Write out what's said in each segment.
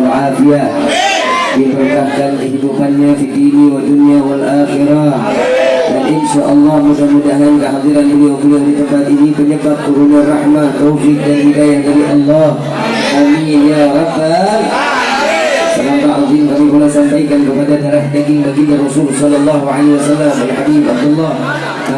afiyah, diberkahkan kehidupannya di dini wa dunia wal akhirah. Dan insya Allah mudah-mudahan kehadiran beliau-beliau di tempat ini penyebab turunnya rahmat, taufik dan hidayah dari Allah. Amin ya rabbal. Salam ta'zim kami pula sampaikan kepada darah daging baginda Rasul sallallahu alaihi wasallam, al-habib Abdullah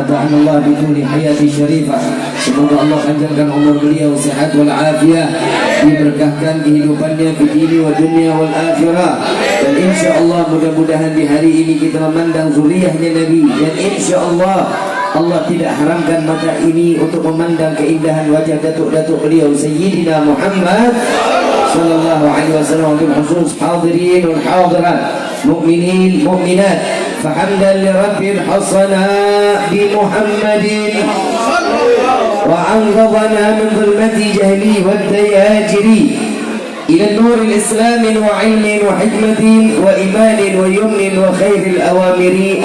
ta'ala bi tuli hayati syarifah. Semoga Allah panjangkan umur beliau, sehat wal afiyah, diberkahkan kehidupannya di dunia wa dunia wal akhirah. Dan insya Allah mudah-mudahan di hari ini kita memandang zuriyahnya Nabi, dan insya Allah Allah tidak haramkan mata ini untuk memandang keindahan wajah datuk-datuk beliau Sayyidina Muhammad sallallahu alaihi wasallam, bil khusus hadirin wal hadirat, mu'minin mu'minat. Fahamdan li rabbil hasana bi Muhammadin wa anqadhana min dhulmati jahli wad dayajiri ila nur al-islam wa ilmin wa hikmatin wa imanin wa yumnin wa khairil awamiri.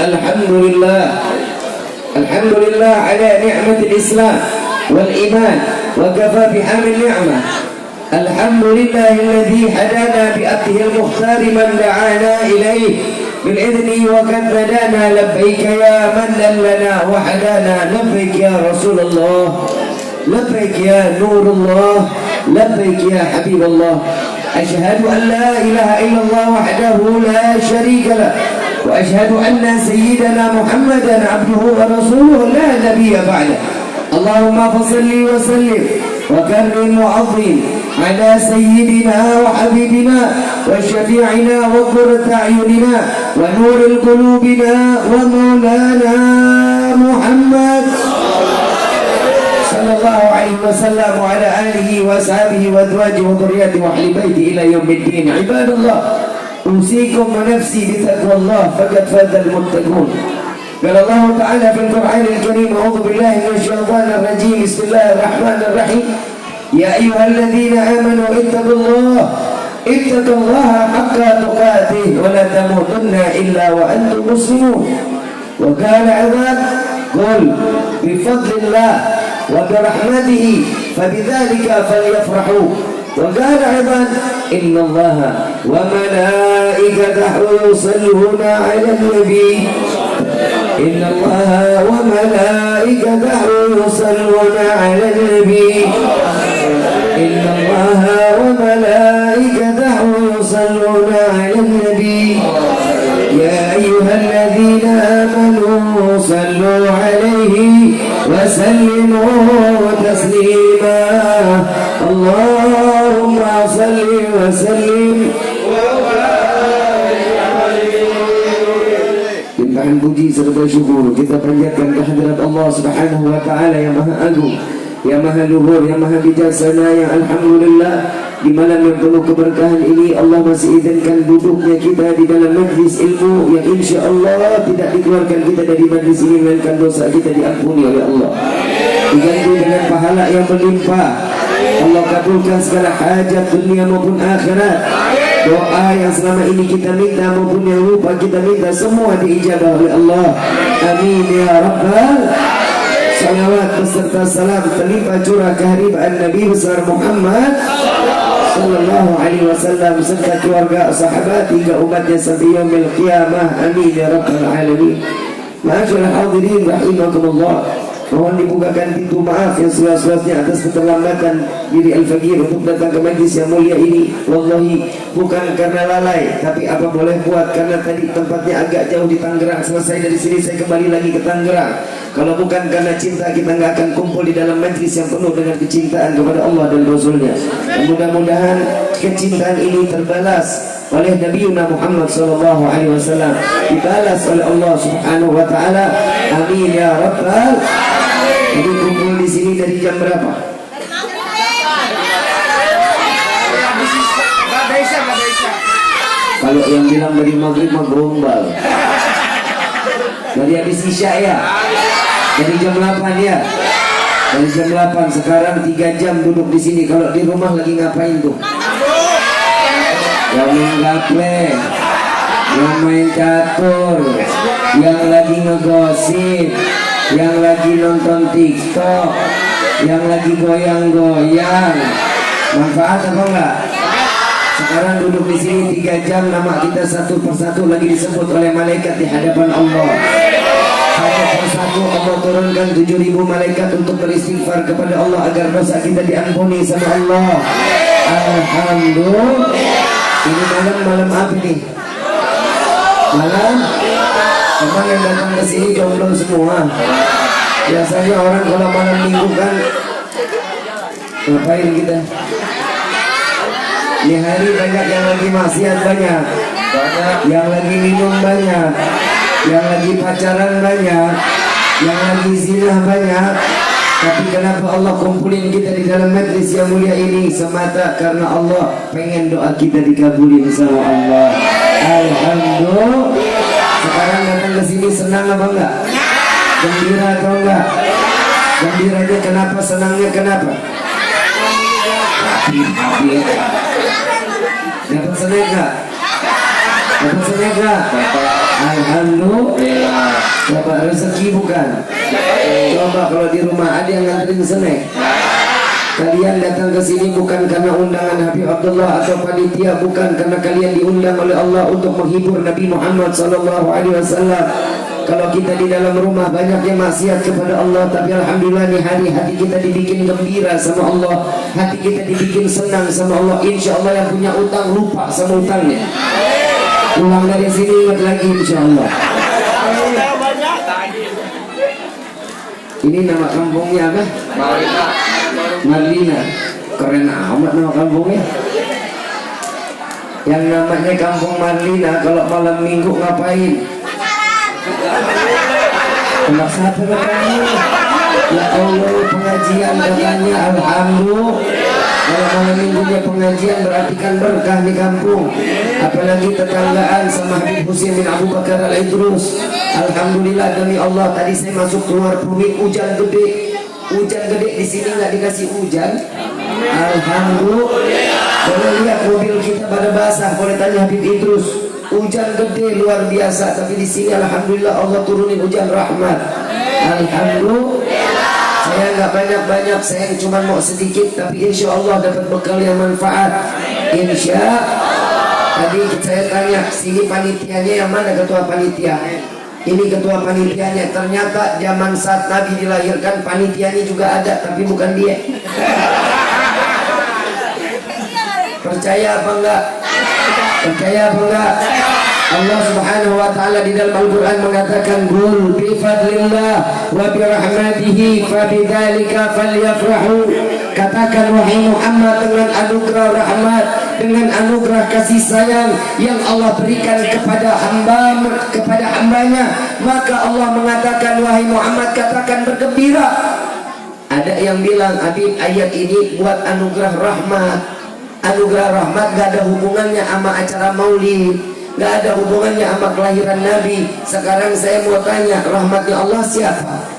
Alhamdulillah ala ni'matil islam wal iman wa kafa bihamil ni'mah. Alhamdulillah alladhi hadana bi abdihi al-mukhtar man da'ana ilayhi bil idni wa kadhadana labbaik ya man lana wa hadana labbaik ya Rasulullah labbaik ya Nurullah labbaik ya Habibullah. Ashhadu an la ilaha illallah wahdahu la sharika lah wa ashhadu anna sayyidana Muhammadan abduhu wa rasuluhu la nabiyya ba'dah. Allahumma fasalli wa sallim wa karrim wa azim ala sayyidina wa habibina wa syafi'ina wa qurrati a'yunina wa nuril qulubina wa maulana Muhammad sallallahu alaihi wasallam wa ala alihi wa sahbihi wa azwajihi wa dhurriyyatihi wa ahli baiti ila yaumiddin. Ibadallah, usikum wa nafsi bi taqwallah faqad fazal muttaqun. قال الله تعالى في القرآن الكريم: أعوذ بالله من الشيطان الرجيم، بسم الله الرحمن الرحيم. يا أيها الذين آمنوا اتقوا الله حق تقاته ولا تموتن إلا وأنتم مسلمون. وقال عباد قل بفضل الله وبرحمته فبذلك فليفرحوا. وقال عباد إن الله وملائكته يصلون على النبي إن الله وملائكته يصلون على النبي إن الله وملائكته يصلون على النبي يا أيها الذين آمنوا صلوا عليه وسلموا تسليما. اللهم صل وسلم. Limpahan puji serta syukur kita panjatkan kehadirat Allah Subhanahu wa taala yang Maha Agung, yang Maha Luhur, yang Maha Bijaksana, yang alhamdulillah di malam yang penuh keberkahan ini Allah masih izinkan duduknya kita di dalam majlis ilmu yang insya Allah tidak dikeluarkan kita dari majlis ini melainkan dosa kita diampuni oleh Allah, diganti dengan pahala yang berlimpah. Allah kabulkan segala hajat dunia maupun akhirat. Doa yang selama ini kita minta maupun yang lupa kita minta semua diijabah oleh Allah. Amin ya rabbal. Salawat beserta salam terlimpah curah kehadiran Nabi besar Muhammad sallallahu alaihi wasallam serta keluarga, sahabat hingga umatnya sampai yaumil qiyamah. Amin ya rabbal alamin. Ma'asyiral hadirin rahimakumullah. Mohon dibukakan pintu maaf yang seluas-luasnya atas keterlambatan diri Al-Faqir untuk datang ke majlis yang mulia ini. Wallahi bukan karena lalai, tapi apa boleh buat, karena tadi tempatnya agak jauh di Tangerang. Selesai dari sini saya kembali lagi ke Tangerang. Kalau bukan karena cinta, kita nggak akan kumpul di dalam majlis yang penuh dengan kecintaan kepada Allah dan Rasulnya. Dan mudah-mudahan kecintaan ini terbalas oleh Nabi Muhammad sallallahu alaihi wasallam, dibalas oleh Allah Subhanahu wa taala. Amin ya rabbal. Jadi kumpul di sini dari jam berapa? Kalau yang bilang dari maghrib mah gombal. Dari habis isya ya. Dari jam 8 ya. Dari jam 8 sekarang 3 jam duduk di sini. Kalau di rumah lagi ngapain tuh? Yang main gaple, yang main catur, yang lagi ngegosip, yang lagi nonton TikTok, yang lagi goyang-goyang. Manfaat apa enggak? Sekarang duduk di sini 3 jam, nama kita satu persatu lagi disebut oleh malaikat di hadapan Allah. Satu persatu Allah turunkan 7.000 malaikat untuk beristighfar kepada Allah agar dosa kita diampuni sama Allah. Alhamdulillah. Ini malam apa nih? Malam? Memang yang datang ke sini jomblo semua. Biasanya orang kalau malam minggu kan ngapain kita? Di hari banyak yang lagi maksiat, banyak yang lagi minum, banyak yang lagi pacaran, banyak yang lagi zina, banyak. Tapi kenapa Allah kumpulin kita di dalam majlis yang mulia ini? Semata karena Allah pengen doa kita dikabulin sama Allah. Alhamdulillah. Sekarang datang ke sini senang apa enggak? Gembira atau enggak? Gembiranya kenapa? Senangnya kenapa? Happy. Dapat senang enggak? Dapat senang enggak? Alhamdulillah. Dapat rezeki bukan? Coba kalau di rumah ada yang nganterin snack. Kalian datang ke sini bukan karena undangan Habib Abdullah atau panitia, bukan karena kalian diundang oleh Allah untuk menghibur Nabi Muhammad SAW. Kalau kita di dalam rumah banyak yang maksiat kepada Allah, tapi alhamdulillah nih hari hati kita dibikin gembira sama Allah, hati kita dibikin senang sama Allah. Insya Allah yang punya utang lupa sama utangnya. Pulang dari sini ingat lagi insya Allah. Ini nama kampungnya apa? Marlina. Keren amat nama kampungnya. Yang namanya Kampung Marlina kalau malam minggu ngapain? Anak siapa katanya? Ya Allah, pengajian katanya. Alhamdulillah. Kalau malam minggunya pengajian berarti kan berkah di kampung. Apalagi tetanggaan sama Habib Husain bin Abu Bakar Al-Idrus. Alhamdulillah demi Allah, tadi saya masuk keluar Pluit hujan gede. Hujan gede di sini nggak dikasih hujan. Alhamdulillah. Boleh lihat mobil kita pada basah, boleh tanya Habib Idrus. Hujan gede luar biasa, tapi di sini alhamdulillah Allah turunin hujan rahmat. Alhamdulillah. Saya nggak banyak-banyak, saya cuma mau sedikit, tapi insya Allah dapat bekal yang manfaat. Insya Allah. Tadi saya tanya, sini panitianya yang mana, ketua panitia? Ini ketua panitianya. Ternyata zaman saat Nabi dilahirkan panitianya juga ada, tapi bukan dia. Percaya apa enggak? Percaya apa enggak? Allah Subhanahu wa taala di dalam Al-Qur'an mengatakan, "Qul bi fadlillah wa bi rahmatihi fa bidzalika falyafrahu." Katakan wahai Muhammad, dengan anugerah rahmat, dengan anugerah kasih sayang yang Allah berikan kepada hambanya, maka Allah mengatakan wahai Muhammad, katakan bergembira. Ada yang bilang, Habib, ayat ini buat anugerah rahmat. Anugerah rahmat gak ada hubungannya sama acara maulid, gak ada hubungannya sama kelahiran Nabi. Sekarang saya mau tanya, rahmatnya Allah siapa?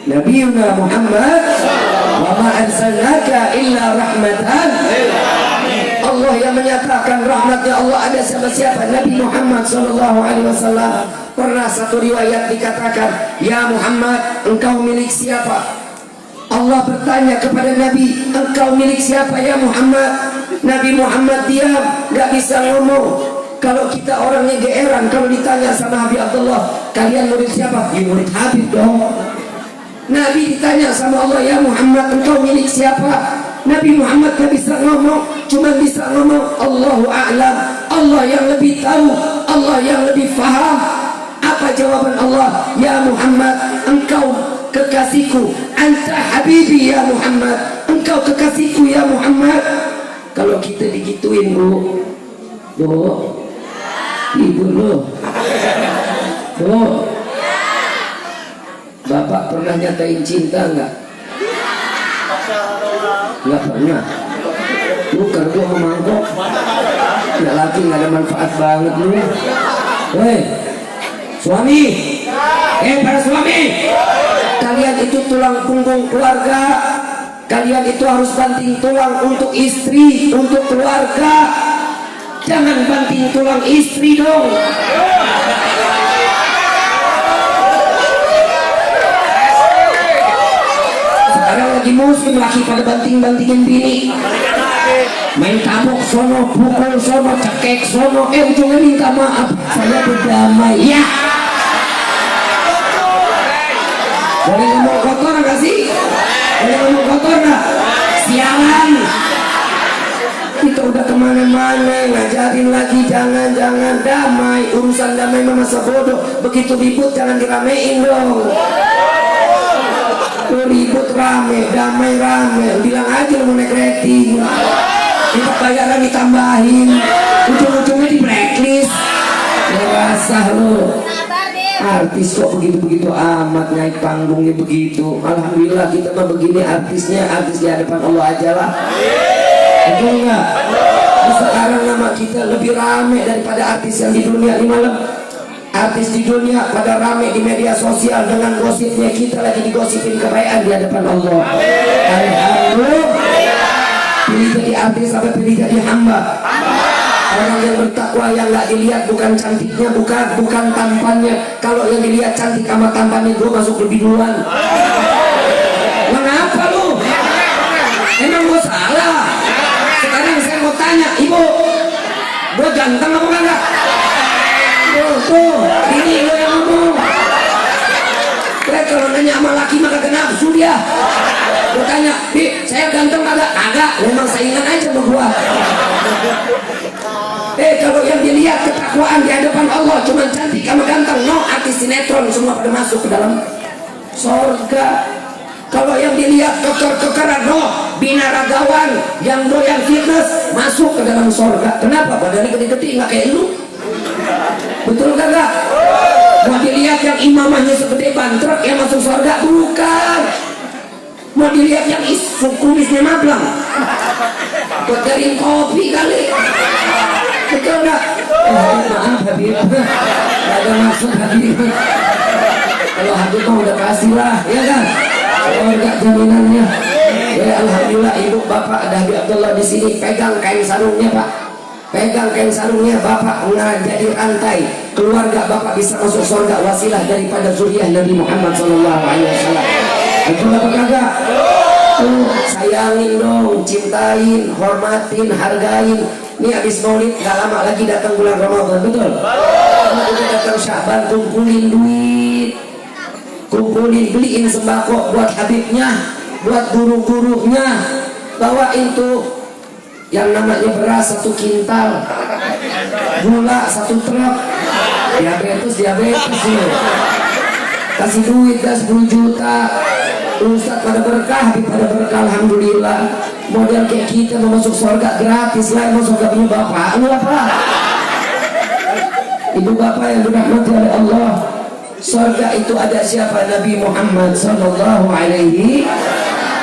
Nabiuna Muhammad, wa ma arsalnaka illa rahmatan. Allah yang menyatakan rahmatnya Allah ada siapa? Nabi Muhammad SAW. Pernah satu riwayat dikatakan, ya Muhammad, engkau milik siapa? Allah bertanya kepada Nabi, engkau milik siapa ya Muhammad? Nabi Muhammad diam, gak bisa ngomong. Kalau kita orangnya geeran, kalau ditanya sama Habib Abdullah, kalian murid siapa? Ya murid Habib dong. Nabi ditanya sama Allah, ya Muhammad, engkau milik siapa? Nabi Muhammad gak bisa ngomong, cuma bisa ngomong Allahu a'lam. Allah yang lebih tahu, Allah yang lebih faham. Apa jawaban Allah? Ya Muhammad, engkau kekasihku, anta habibi ya Muhammad, engkau kekasihku ya Muhammad. Kalau kita digituin bu, ibu lo, bapak pernah nyatain cinta nggak? Nggak pernah. Bukan gua memangkok, nggak laki nggak ada manfaat banget lu. Hei, suami, para suami. Kalian itu tulang punggung keluarga. Kalian itu harus banting tulang untuk istri, untuk keluarga. Jangan banting tulang istri dong. Sekarang lagi musim laki pada banting-bantingin bini. main tabok sono, pukul sono, cekek sono, ujungnya minta maaf, saya berdamai. Ya, boleh ngomong kotor nggak sih? Boleh ngomong kotor nggak? Sialan. Kita udah kemana-mana ngajarin lagi jangan damai, urusan damai masa bodoh. Begitu ribut jangan diramein dong. Ribut rame, damai rame, bilang aja mau naik rating, kita bayaran ditambahin, ujung-ujungnya di blacklist. Rasa lo artis kok begitu-begitu amat, naik panggungnya begitu. Alhamdulillah kita mah begini artisnya, artis di hadapan Allah aja lah. Betul nggak? Sekarang nama kita lebih rame daripada artis yang di dunia ini malam. Artis di dunia pada rame di media sosial dengan gosipnya, kita lagi digosipin kebaikan di hadapan Allah. Alhamdulillah. Pilih jadi artis apa pilih jadi hamba. Orang yang bertakwa yang nggak dilihat bukan cantiknya, bukan tampannya. Kalau yang dilihat cantik sama tampannya, gue masuk lebih duluan. Mengapa lu? Emang gue salah? Sekarang saya mau tanya, ibu, gue ganteng apa enggak? Tuh, ini lo yang ngomong. Kalau nanya sama laki maka kena nafsu dia. Gue tanya, Bi, saya ganteng kagak? Kagak, memang saingan aja sama gua. Kalau yang dilihat ketakwaan di hadapan Allah cuma cantik sama ganteng, no, artis sinetron semua pada masuk ke dalam sorga. Kalau yang dilihat keker-kekeran, no, binaragawan yang doyan fitness masuk ke dalam sorga. Kenapa? Badannya gede-gede nggak kayak lu. Betul kagak? Mau dilihat yang imamahnya segede ban truk yang masuk surga? Bukan. Mau dilihat yang kumisnya mablang, buat cariin kopi kali. Betul nggak? Maaf Habib, nggak ada maksud Habib. Kalau Habib mah udah kasih lah, ya kan? Surga jaminannya. Ya alhamdulillah ibu bapak ada Habib Abdullah di sini, pegang kain sarungnya pak. Pegang kain sarungnya bapak jadi rantai, keluarga bapak bisa masuk surga wasilah daripada zuriyah Nabi Muhammad SAW. Betul apa kagak? Sayangin dong, cintain, hormatin, hargain. Ini habis maulid gak lama lagi datang bulan Ramadan, betul? Udah datang Syaban, kumpulin duit, kumpulin, beliin sembako buat Habibnya, buat guru-gurunya, bawain tuh yang namanya beras 1 kintal, gula 1 truk, diabetes ya. Kasih duit dah 10 juta. Ustaz pada berkah, Habib pada berkah, alhamdulillah. Model kayak kita mau masuk surga gratis lah, mau surga punya bapak lu apa? Ibu bapak yang dirahmati oleh Allah. Surga itu ada siapa? Nabi Muhammad sallallahu alaihi.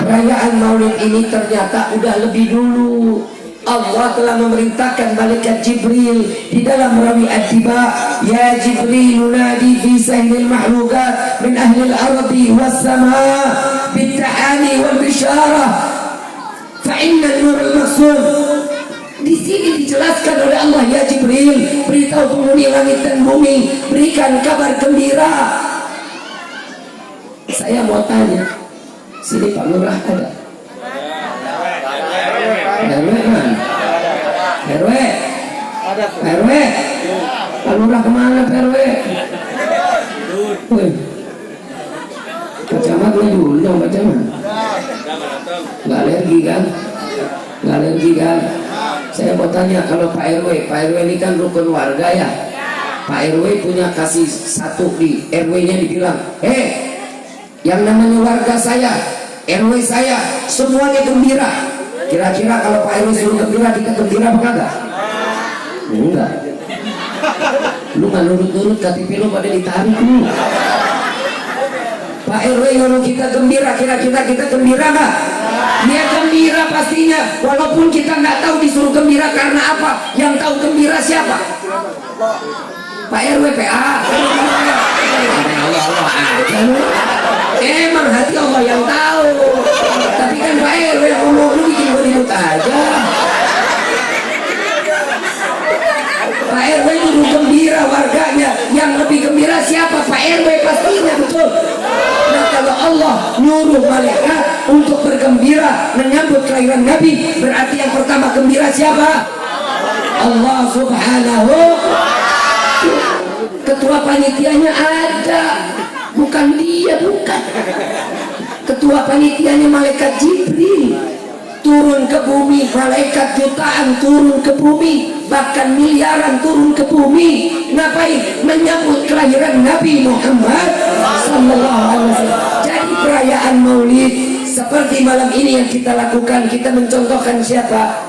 Perayaan Maulid ini ternyata udah lebih dulu. Allah telah memerintahkan malaikat Jibril di dalam rawi At-Tiba, ya Jibril nadi fi sahnil mahlukat min ahli al-ardi was samaa bit-ta'ani wal bisyarah fa inna an-nur al-maqsud. Di sini dijelaskan oleh Allah, ya Jibril, beritahu penghuni langit dan bumi, berikan kabar gembira. Saya mau tanya, sini Pak Lurah ada? RW kan? RW? RW? Pak Lurah kemana Pak RW? Wih, Pak Camat lu diundang Pak Camat? Gak alergi kan? Gak alergi kan? Saya mau tanya, kalau Pak RW ini kan rukun warga ya? Pak RW punya kasih satu di RW-nya dibilang, yang namanya warga saya, RW saya, semuanya gembira. Kira-kira kalau Pak RW suruh gembira, kita gembira apa kagak? Enggak. Lu nggak nurut-nurut, KTP lu pada ditarik lu. Pak RW nyuruh kita gembira, kira-kira kita gembira nggak? Dia gembira pastinya, walaupun kita nggak tahu disuruh gembira karena apa. Yang tahu gembira siapa? Pak RW PA. Allah aja lu. Emang hati Allah yang tahu. Tapi kan Pak RW yang ngomong, lu bikin gue ribut aja. Pak RW itu gembira warganya. Yang lebih gembira siapa? Pak RW pastinya, betul. Nah kalau Allah nyuruh malaikat untuk bergembira menyambut kelahiran Nabi. Berarti yang pertama gembira siapa? Allah Subhanahu. Ketua panitianya ada, bukan dia, bukan. Ketua panitianya malaikat Jibril turun ke bumi, malaikat jutaan turun ke bumi, bahkan miliaran turun ke bumi. Ngapain? Menyambut kelahiran Nabi Muhammad sallallahu alaihi wasallam. Jadi perayaan Maulid seperti malam ini yang kita lakukan, kita mencontohkan siapa?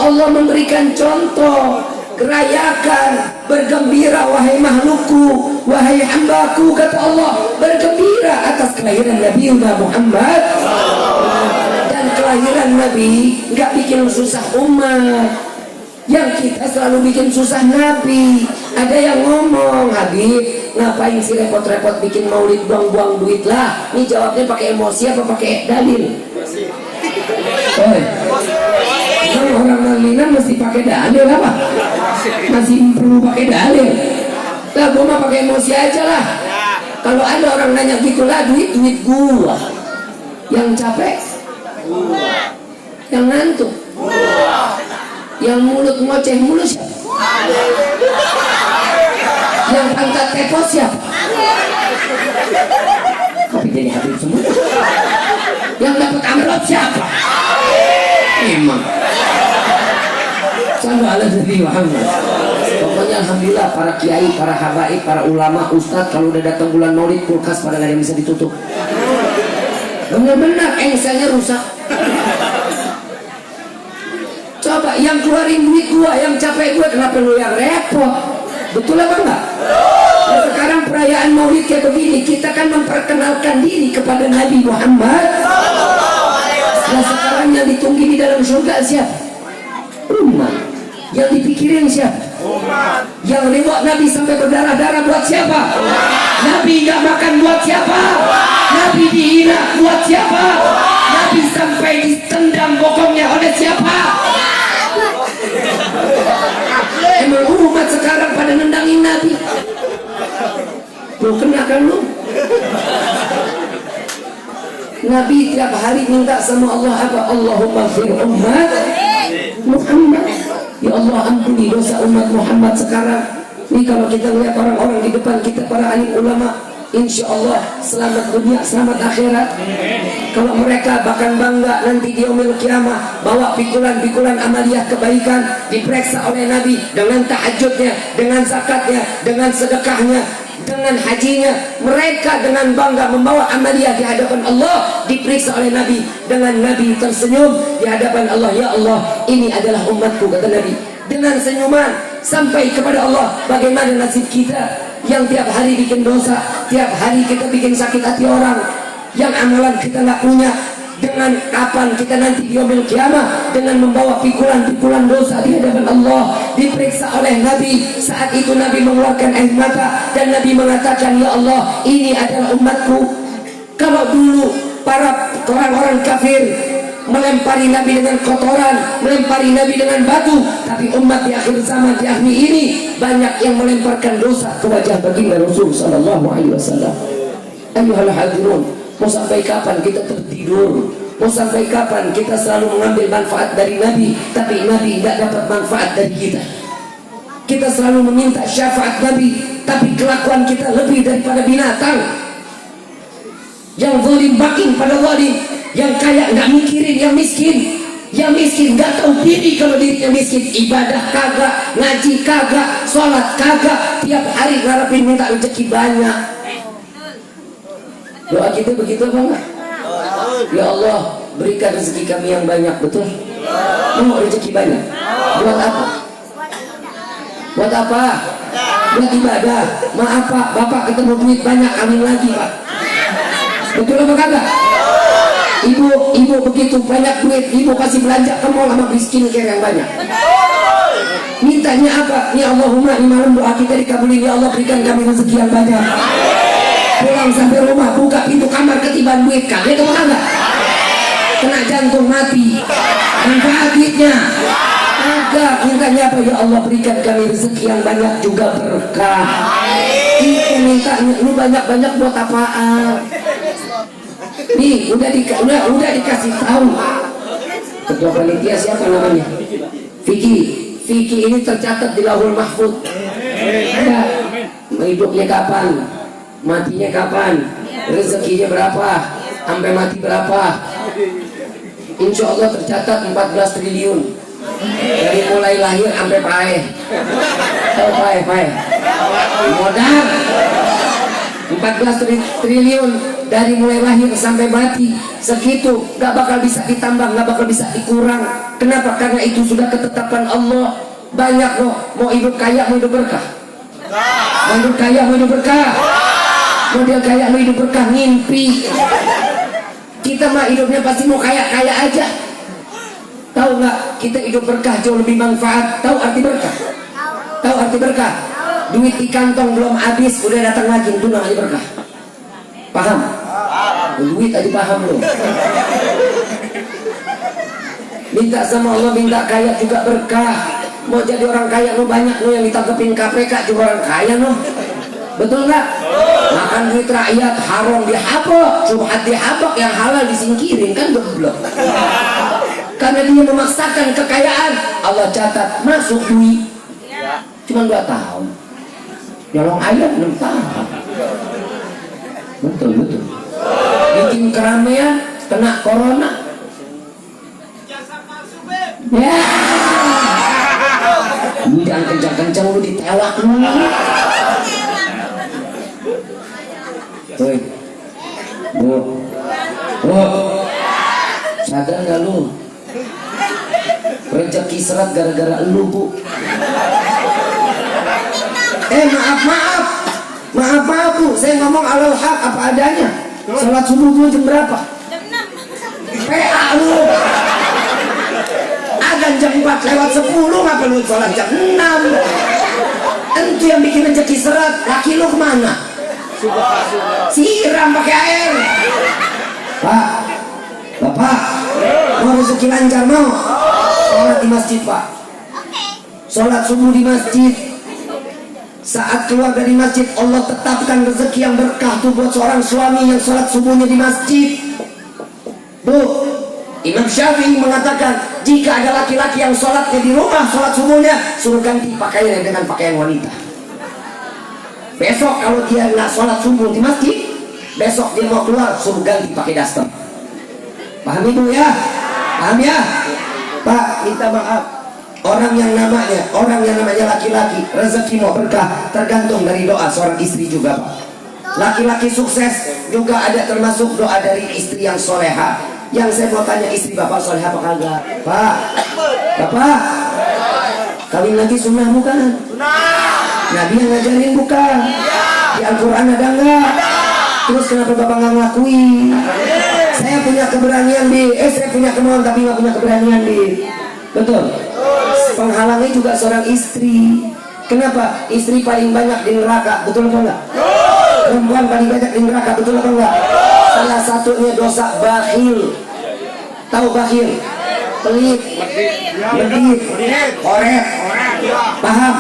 Allah memberikan contoh. Gerayakan, bergembira wahai makhlukku, wahai hambaku, kata Allah, bergembira atas kelahiran Nabi Muhammad. Dan kelahiran Nabi nggak bikin susah umat. Yang kita selalu bikin susah Nabi. Ada yang ngomong, Habib, ngapain sih repot-repot bikin maulid, buang-buang duit lah. Ini jawabnya pakai emosi apa pakai dalil? Kalau orang malinan mesti pakai dalil apa? Masih perlu pakai dalil. Lah gua mah pakai emosi aja lah. Kalau ada orang nanya gitulah, duit gua. Yang capek gua. Yang ngantuk gua. Yang mulut ngoceh mulu siapa? Yang angkat tepo siapa? Kopi jadi habis semua. Yang dapat amplop siapa? Emang Sallu ala Nabi Muhammad. Pokoknya alhamdulillah para kiai, para habaib, para ulama, ustadz, kalau udah datang bulan Maulid kulkas pada nggak ada yang bisa ditutup. Benar-benar engselnya rusak. Coba yang keluarin duit gua, yang capek gua, kenapa lu yang repot? Betul apa enggak? Nah, sekarang perayaan Maulid kayak begini, kita kan memperkenalkan diri kepada Nabi Muhammad. Nah sekarang yang ditunggu di dalam surga siapa? Umat. Yang dipikirin siapa? Umat. Yang rewak Nabi sampai berdarah-darah buat siapa? Nabi gak makan buat siapa? Nabi dihina buat siapa? Nabi sampai ditendang bokongnya oleh siapa? Emang umat sekarang pada nendangin Nabi? Lu kena kan lu? Nabi tiap hari minta sama Allah apa? Allahumma fir umat Muhammad. Ya Allah ampuni dosa umat Muhammad sekarang. Ini kalau kita lihat orang-orang di depan kita, para alim ulama, insya Allah selamat dunia, selamat akhirat. Kalau mereka bahkan bangga nanti di yaumil qiyamah bawa pikulan-pikulan amaliyah kebaikan diperiksa oleh Nabi dengan tahajudnya, dengan zakatnya, dengan sedekahnya, dengan hajinya. Mereka dengan bangga membawa amaliyah di hadapan Allah, diperiksa oleh Nabi, dengan Nabi tersenyum di hadapan Allah. Ya Allah, ini adalah umatku, kata Nabi, dengan senyuman sampai kepada Allah. Bagaimana nasib kita yang tiap hari bikin dosa, tiap hari kita bikin sakit hati orang, yang amalan kita nggak punya. Dengan kapan kita nanti di yaumil qiyamah dengan membawa pikulan-pikulan dosa di hadapan Allah, diperiksa oleh Nabi. Saat itu Nabi mengeluarkan air mata dan Nabi mengatakan, ya Allah, ini adalah umatku. Kalau dulu para orang-orang kafir melempari Nabi dengan kotoran, melempari Nabi dengan batu, tapi umat di akhir zaman, di akhir ini, banyak yang melemparkan dosa ke wajah baginda Rasul sallallahu alaihi wasallam. Ayyuhal hadirun, mau sampai kapan kita tertidur? Mau sampai kapan kita selalu mengambil manfaat dari Nabi, tapi Nabi tidak dapat manfaat dari kita? Kita selalu meminta syafaat Nabi, tapi kelakuan kita lebih daripada binatang. Yang zalim bakin pada zalim, yang kaya nggak mikirin yang miskin, yang miskin nggak tahu diri kalau dirinya miskin. Ibadah kagak, ngaji kagak, sholat kagak, tiap hari ngarepin minta rezeki banyak. Doa kita begitu apa enggak? Ya Allah, berikan rezeki kami yang banyak, betul? Mau rezeki banyak? Buat apa? Buat apa? Buat ibadah. Maaf Pak, Bapak ketemu duit banyak, amin lagi Pak. Betul apa kagak? Ibu begitu banyak duit, ibu kasih belanja ke mall sama beli skincare yang banyak. Mintanya apa? Ya Allahumma, ini malam doa kita dikabulin. Ya Allah, berikan kami rezeki yang banyak. Pulang sampai rumah, buka pintu kamar, ketiban duit, kaget apa kagak? Kena jantung mati. Manfaat duitnya agak. Mintanya apa? Ya Allah, berikan kami rezeki yang banyak juga berkah. Kita minta lu banyak-banyak buat apaan? Nih udah dikasih tahu. Ketua panitia siapa namanya? Vicky ini tercatat di Lauhul Mahfuz. Ya, hidupnya kapan? Matinya kapan? Rezekinya berapa? Sampai mati berapa? Insya Allah tercatat 14 triliun. Dari mulai lahir sampai paeh. Tahu paeh? Modal 14 triliun dari mulai lahir sampai mati, segitu gak bakal bisa ditambah, gak bakal bisa dikurang. Kenapa? Karena itu sudah ketetapan Allah. Banyak loh, mau hidup kaya, mau hidup berkah. Mau hidup kaya, mau hidup berkah. Model kaya, mau hidup berkah, ngimpi. Kita mah hidupnya pasti mau kaya-kaya aja. Tahu nggak? Kita hidup berkah jauh lebih manfaat. Tahu arti berkah? Tahu arti berkah? Duit di kantong belum habis, udah datang lagi, itu namanya berkah. Paham? Duit aja paham loh. Minta sama Allah, minta kaya juga berkah. Mau jadi orang kaya lo banyak lo yang ditangkepin KPK juga orang kaya lo. Betul nggak? Makan duit rakyat haram dihapok, subhat dihapok, yang halal disingkirin, kan goblok. Karena dia memaksakan kekayaan, Allah catat masuk duit. Cuma 2 tahun. Nyolong ayam 6 tahun. Betul. Bikin keramaian, kena corona. Ya. Lu jangan kencang-kencang, lu ditewak lu. Woi. Bu. Sadar gak lu? Rezeki seret gara-gara lu, Bu. Maaf Bu, saya ngomong alal haq apa adanya. Salat subuh dulu jam berapa? Jam 6. PA lu. Ada jam 4 lewat 10, ngapa lu salat jam 6? Itu yang bikin rezeki seret. Laki lu kemana? Siram pakai air. Pak, Bapak, mau rezeki lancar mau? Sholat di masjid, Pak. Sholat subuh di masjid. Saat keluar dari masjid, Allah tetapkan rezeki yang berkah tuh buat seorang suami yang sholat subuhnya di masjid. Bu, Imam Syafi'i mengatakan, jika ada laki-laki yang sholatnya di rumah, sholat subuhnya, suruh ganti pakaiannya dengan pakaian wanita. Besok kalau dia nggak sholat subuh di masjid, besok dia mau keluar, suruh ganti pakai daster. Paham itu ya? Paham ya? Pak, minta maaf. Orang yang namanya laki-laki, rezeki mau berkah tergantung dari doa seorang istri juga, Pak. Laki-laki sukses juga ada termasuk doa dari istri yang soleha. Yang saya mau tanya, istri Bapak soleha apa kagak? Pak, Bapak, kawin lagi sunnah bukan? Nabi yang ngajarin bukan? Di Al-Quran ada enggak? Terus kenapa Bapak nggak ngelakuin? Saya punya keberanian saya punya kemauan tapi nggak punya keberanian betul. Penghalangnya juga seorang istri. Kenapa? Istri paling banyak di neraka, betul apa enggak? Perempuan paling banyak di neraka, betul apa enggak? Salah satunya dosa bakhil. Tahu bakhil? Pelit, medit, korek. Paham?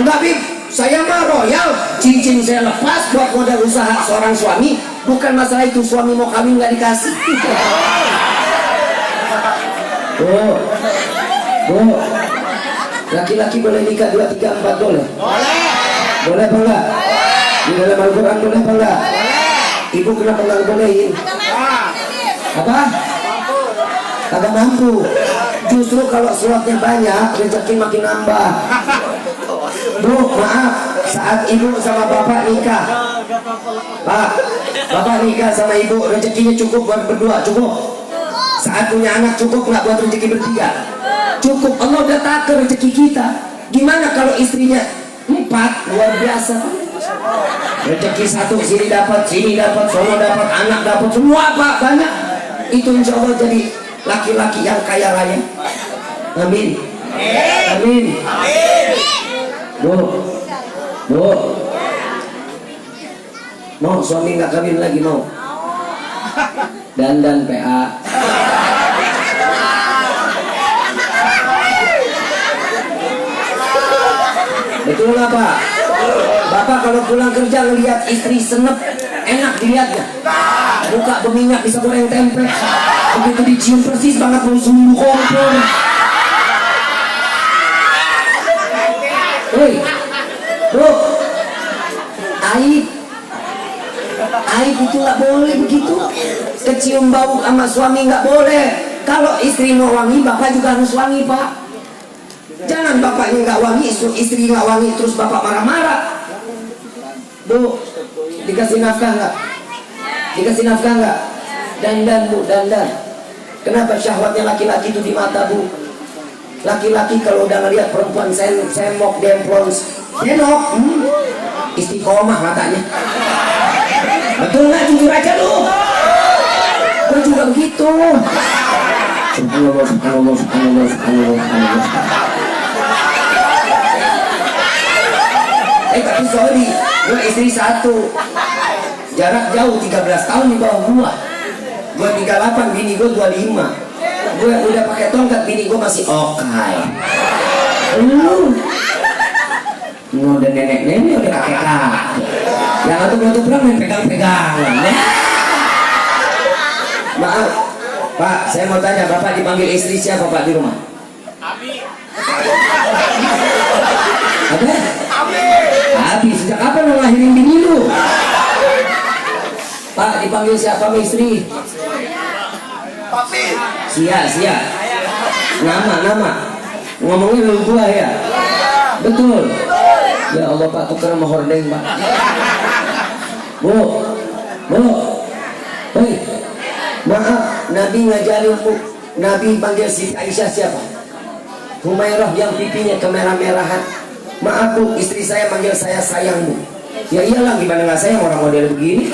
Enggak, Bib. Saya mah royal, cincin saya lepas buat modal usaha seorang suami. Bukan masalah itu, suami mau kawin nggak dikasih. Bu, laki-laki boleh nikah 2, 3, 4 boleh? Boleh apa enggak? Di dalam Al-Quran boleh apa enggak? Ibu kenapa nggak bolehin? Apa? Kagak mampu. Justru kalau suratnya banyak, rezeki makin nambah. Bu, maaf, saat ibu sama bapak nikah, Pak, bapak nikah sama ibu, rezekinya cukup buat berdua, cukup. Saat punya anak cukup nggak buat rezeki bertiga? Cukup. Allah udah takdir rezeki kita. Gimana kalau istrinya 4? Luar biasa. Rezeki 1 sini dapat, sono dapat, anak dapat, semua Pak, banyak. Itu insya Allah jadi laki-laki yang kaya raya. Amin. Amin. Bu, mau suami nggak kawin lagi mau? Dan PA. Betul nggak Pak? Bapak kalau pulang kerja ngelihat istri senep, enak dilihatnya. Buka berminyak bisa goreng tempe. Begitu dicium persis banget mau sumbu kompor. Woi, bro, aib itu nggak boleh begitu. Kecium bau sama suami nggak boleh. Kalau istri mau wangi, bapak juga harus wangi, Pak. Jangan bapaknya nggak wangi, istri nggak wangi, terus bapak marah-marah. Bu, dikasih nafkah nggak? Dikasih nafkah nggak? Dandan bu, dandan. Kenapa syahwatnya laki-laki itu di mata bu? Laki-laki kalau udah ngeliat perempuan semok, demplons, senok, istiqomah matanya. Betul nggak? Jujur aja lu. Gue juga begitu. Subhanallah, subhanallah, subhanallah, subhanallah, subhanallah. Tapi sorry, gue istri satu, jarak jauh 13 tahun di bawah gua. Gue 38, bini gue 25. Gue udah pakai tongkat, bini gue masih okay. Udah nenek-nenek udah kakek-kakek. Yang atau pulang main pegang-pegangan. Maaf, Pak, saya mau tanya, Bapak dipanggil istri siapa Pak di rumah? Abi. Apa? Abi, sejak kapan lo lahirin bini lu? Pak, dipanggil siapa istri? Papi. Sia. Nama. Ngomongin lu gua ya? Betul. Ya Allah Pak, tukar sama hordeng Pak. Bu. Hei. Maaf, Nabi ngajarin bu. Nabi panggil si Aisyah siapa? Humairah yang pipinya kemerah-merahan. Maaf bu, istri saya manggil saya sayang bu. Ya iyalah, gimana nggak sayang orang model begini?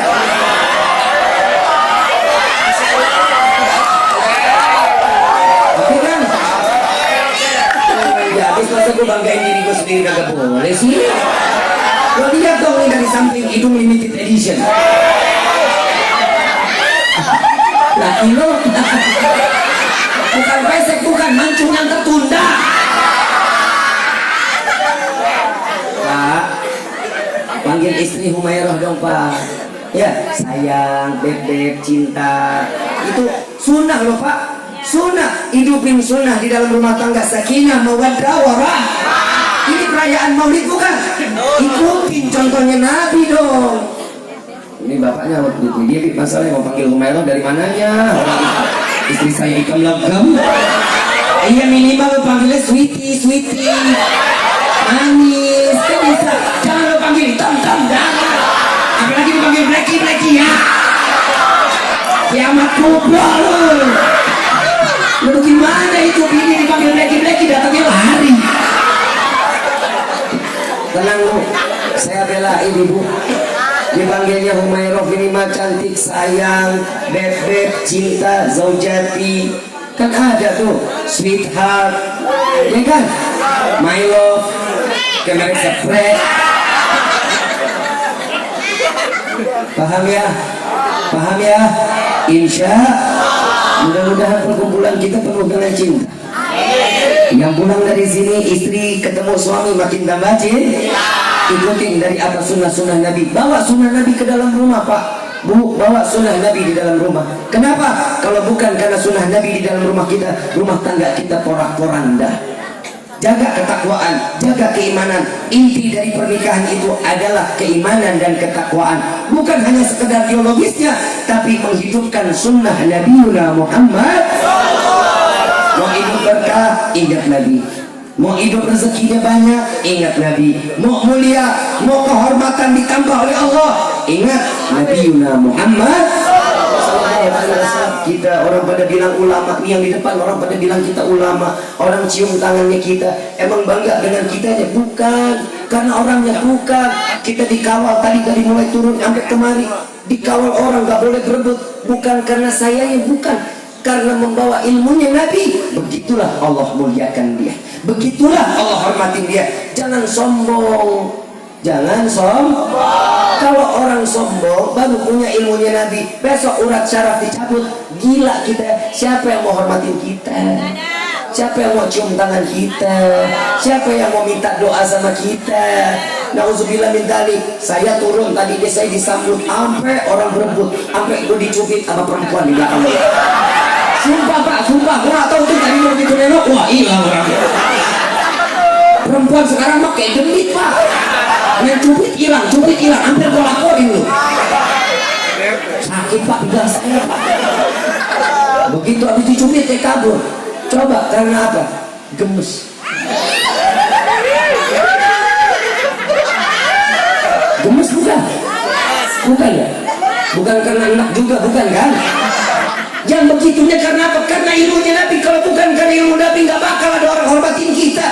Oke kan? Ya habis masa gue banggain diri gue sendiri kagak boleh sih. Lo lihat dong nih dari samping hidung limited edition. Laki lo bukan pesek, bukan mancung yang tertunda. Pak, panggil istri Humairah dong Pak. Ya, sayang, beb, cinta. Itu sunnah loh Pak. Sunnah, hidupin sunnah di dalam rumah tangga. Sakinah, mawaddah, warahmah. Ini perayaan Maulid bukan? Ikutin contohnya Nabi dong. Ini bapaknya waktu itu dia masalahnya mau panggil Humairah dari mananya? Istri saya ikam legam. Iya minimal lo panggilnya sweetie, manis, kan bisa. Jangan lo panggil tam, jangan. Apalagi dipanggil blacky ya. Kiamat kubur lo. Lo gimana itu bini dipanggil blacky datangnya lari. Tenang lo, saya belain ibu. Dipanggilnya Humairah ini mah cantik, sayang, beb, cinta, zaujati. Kan ada tuh sweetheart, ya kan? My love, kemarin spread. Paham ya? Insya mudah-mudahan perkumpulan kita penuh dengan cinta. Yang pulang dari sini istri ketemu suami makin tambah cinta. Ikutin dari apa sunnah Nabi. Bawa sunnah Nabi ke dalam rumah Pak. Bu, bawa sunnah Nabi di dalam rumah. Kenapa? Kalau bukan karena sunnah Nabi di dalam rumah kita, rumah tangga kita porak-poranda. Jaga ketakwaan, jaga keimanan. Inti dari pernikahan itu adalah keimanan dan ketakwaan. Bukan hanya sekedar biologisnya, tapi menghidupkan sunnah Nabi Muhammad. Mau hidup berkah, ingat Nabi. Mau hidup rezekinya banyak, ingat Nabi. Mau mulia, mau kehormatan ditambah oleh Allah, ingat Nabi Muhammad. Kita orang pada bilang ulama, nih yang di depan orang pada bilang kita ulama. Orang cium tangannya kita, emang bangga dengan kitanya? Bukan, karena orangnya bukan. Kita dikawal dari mulai turun sampai kemari, dikawal orang, gak boleh berebut. Bukan karena sayanya, bukan, karena membawa ilmunya Nabi. Begitulah Allah muliakan dia, begitulah Allah hormatin dia. Jangan sombong. Kalau orang sombong baru punya ilmunya Nabi, besok urat syaraf dicabut, gila kita. Siapa yang mau hormatin kita? Siapa yang mau cium tangan kita? Siapa yang mau minta doa sama kita? Nauzubillah min dzalik. Saya turun tadi saya disambut sampai orang berebut, sampai gue dicubit sama perempuan di belakang. Sumpah Pak, sumpah, gue gak tau tuh tadi mau gitu nengok, wah hilang orang. Perempuan sekarang mah kayak gendit Pak. Yang cubit hilang, hampir gue laporin lu. Sakit Pak, bilang saya Pak. Begitu habis dicubit dia kabur. Coba karena apa? Gemes. Gemes bukan? Bukan ya? Bukan karena enak juga, bukan kan? Yang begitunya karena apa? Karena ilmunya Nabi. Kalau bukan karena ilmu Nabi, nggak bakal ada orang hormatin kita.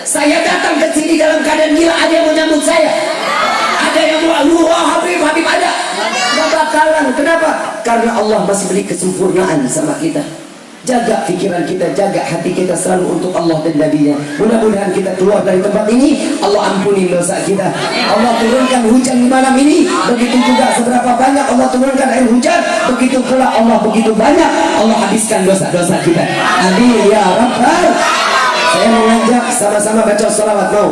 Saya datang ke sini dalam keadaan gila, ada yang mau nyambut saya, ada yang mau Habib ada. Nggak bakalan. Kenapa? Karena Allah masih beri kesempurnaan sama kita. Jaga pikiran kita, jaga hati kita selalu untuk Allah dan Nabi-Nya. Mudah-mudahan kita keluar dari tempat ini, Allah ampuni dosa kita. Allah turunkan hujan di malam ini. Begitu juga seberapa banyak Allah turunkan air hujan, begitu pula Allah begitu banyak Allah habiskan dosa-dosa kita. Amin ya Rabbal. Saya mengajak sama-sama baca salawat, mau?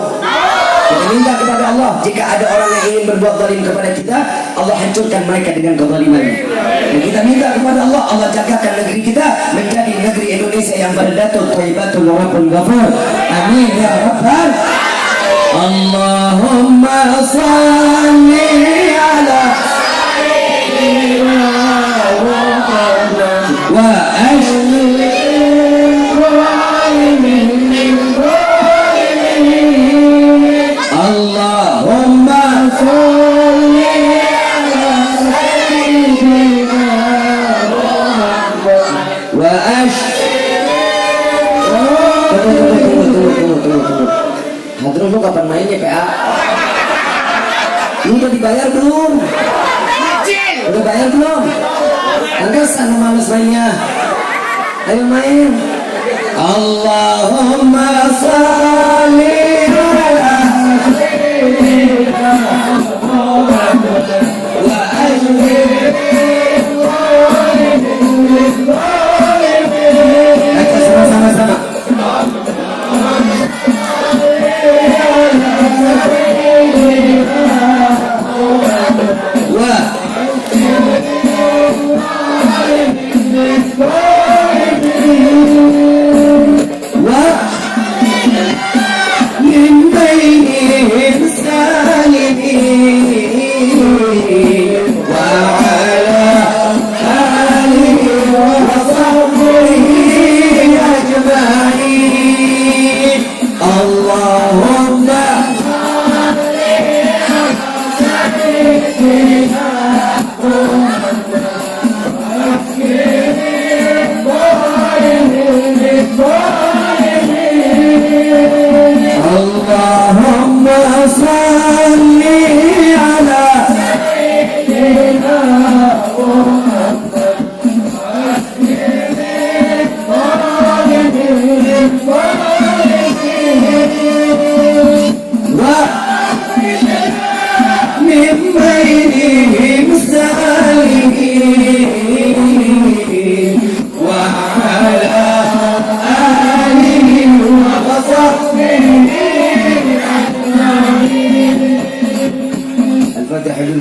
Kita minta kepada Allah, jika ada orang yang ingin berbuat zalim kepada kita, Allah hancurkan mereka dengan kezalimannya. Dan kita minta kepada Allah, Allah jagakan negeri kita menjadi negeri Indonesia yang baldatun thayyibatun wa rabbun ghafur. Amin ya rabbal. Allahumma shalli ala sayyidina Muhammad wa ashli Allahumma sholli ala sayyidina Muhammad wa Tunggu. Hadrul lu kapan mainnya PA? Lu udah dibayar belum? Udah bayar belum? Enggak sana males mainnya. Ayo main. Allahumma sholli ala sama-sama.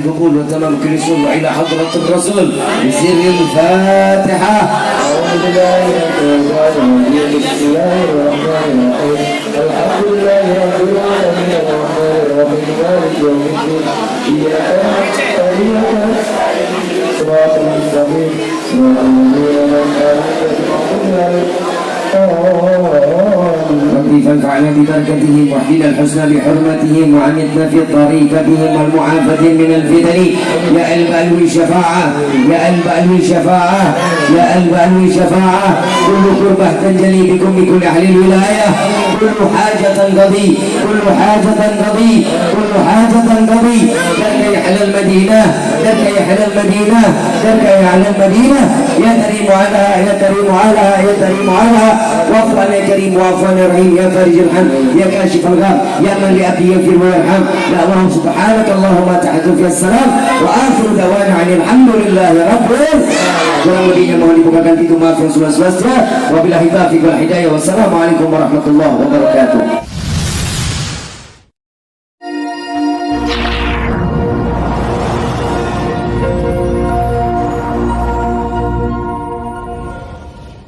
بالقبول وتمام كل شيء وإلى حضرة الرسول بسر الفاتحة. أعوذ بالله من الشيطان الرجيم. بسم الله الرحمن الرحيم. الحمد لله رب العالمين الرحمن الرحيم مالك يوم الدين. إياك نعبد صراط المستقيم صراط الذين أنعمت عليهم ربي فانفعنا ببركتهم واهدنا الحسنى بحرمتهم وعنتنا في طريقتهم والمعافاة من الفتن. يا قلب ألوي شفاعة، يا قلب ألوي شفاعة، يا قلب ألوي شفاعة. كل كربة تنجلي بكم بكل أهل الولاية. كل حاجة قضي، كل حاجة قضي، كل حاجة قضي. لك يحل المدينة، لك يحل المدينة، لك يحل المدينة. يا كريم على، يا كريم على، يا كريم على. وعفو يا كريم وعفو يا رحيم يا فارج الحم يا كاشف الغم يا من لأبي يغفر ويرحم. يا الله سبحانك اللهم تحت في السلام وآخر دعوانا عن الحمد لله رب العالمين. Kurang lebihnya mohon dibukakan pintu maaf yang semestinya. Wabillahi taufiq wal hidayah. Wassalamualaikum warahmatullahi wabarakatuh.